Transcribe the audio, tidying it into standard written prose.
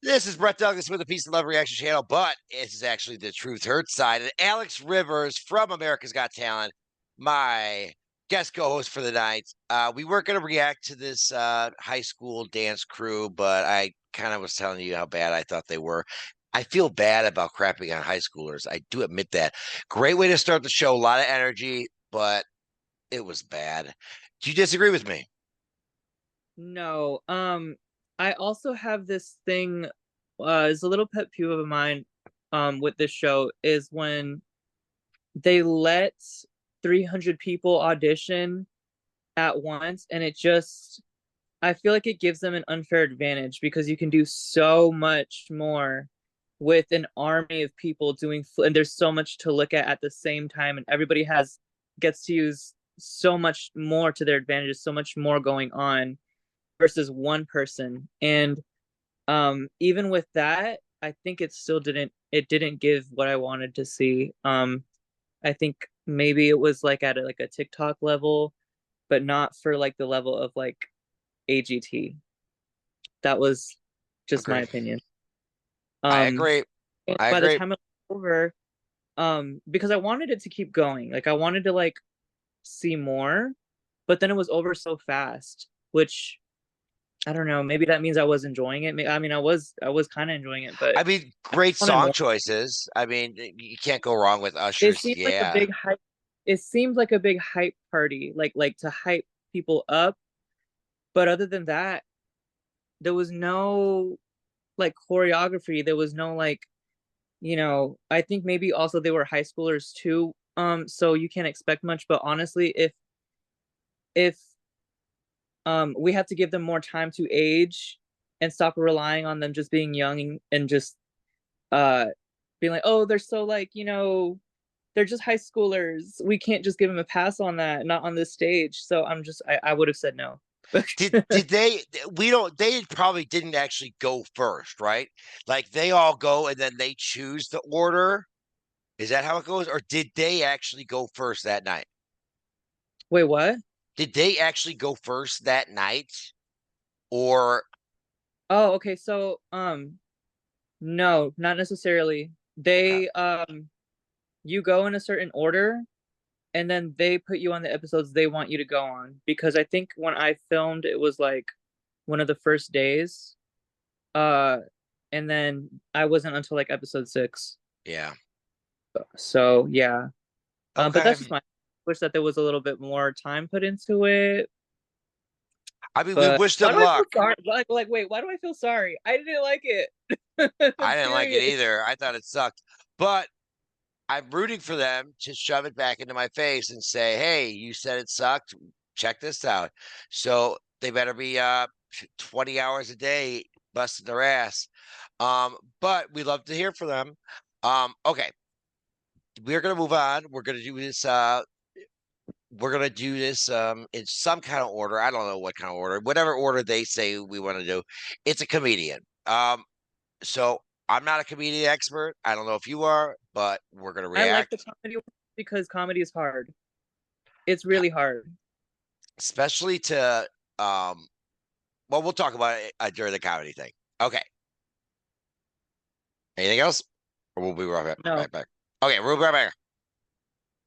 This is Brett Douglas with a Peace and Love Reaction channel, but this is actually the Truth Hurt side. And Alex Rivers from America's Got Talent, my guest co-host for the night. We weren't going to react to this high school dance crew, but I kind of was telling you how bad I thought they were. I feel bad about crapping on high schoolers. I do admit that. Great way to start the show, a lot of energy, but it was bad. Do you disagree with me? No. I also have this thing, is a little pet peeve of mine, with this show is when they let 300 people audition at once, and I feel like it gives them an unfair advantage because you can do so much more with an army of people and there's so much to look at the same time, and gets to use so much more to their advantage, so much more going on versus one person. And even with that, I think it didn't give what I wanted to see. I think maybe it was like at like a TikTok level, but not for like the level of like AGT. That was just my Agree. opinion. I Um agree. I by the agree. time it was over, because I wanted it to keep going. Like I wanted to like see more, but then it was over so fast, which I don't know. Maybe that means I was enjoying it. I mean, I was kind of enjoying it, but I mean, great wanted song more. choices. I mean, you can't go wrong with It Usher's seemed like a "Yeah." big hype. It seemed like a big hype party, like to hype people up. But other than that, there was no like choreography. There was no like, I think maybe also they were high schoolers too. So you can't expect much. But honestly, if we have to give them more time to age and stop relying on them just being young and just uh being like, oh, they're so like, they're just high schoolers. We can't just give them a pass on that, not on this stage. So I would have said no. Did they? We don't. They probably didn't actually go first, right? Like they all go and then they choose the order. Is that how it goes, or did they actually go first that night? Wait, what? Did they actually go first that night, or Oh, okay. So, no, not necessarily. okay? You go in a certain order, and then they put you on the episodes they want you to go on. Because I think when I filmed, it was like one of the first days. Uh, and then I wasn't until like episode 6. Yeah. So yeah. But Okay. that's just my wish that there was a little bit more time put into it. I mean, we But wish why them do I feel luck. sorry? Wait, why do I feel sorry? I didn't like it. I'm I didn't like it serious. either. I thought it sucked, but I'm rooting for them to shove it back into my face and say, "Hey, you said it sucked. Check this out." So they better be 20 hours a day busting their ass. But we love to hear from them. Okay, we're gonna move on. We're gonna do this in some kind of order. I don't know what kind of order, whatever order they say we want to do. It's a comedian. So I'm not a comedian expert. I don't know if you are, but we're gonna I like the react. comedy because comedy is hard. It's really hard. Especially to well, we'll talk about it during the comedy thing. Okay. Anything else? Or we'll be right back. No. Right back. Okay, we'll be right back.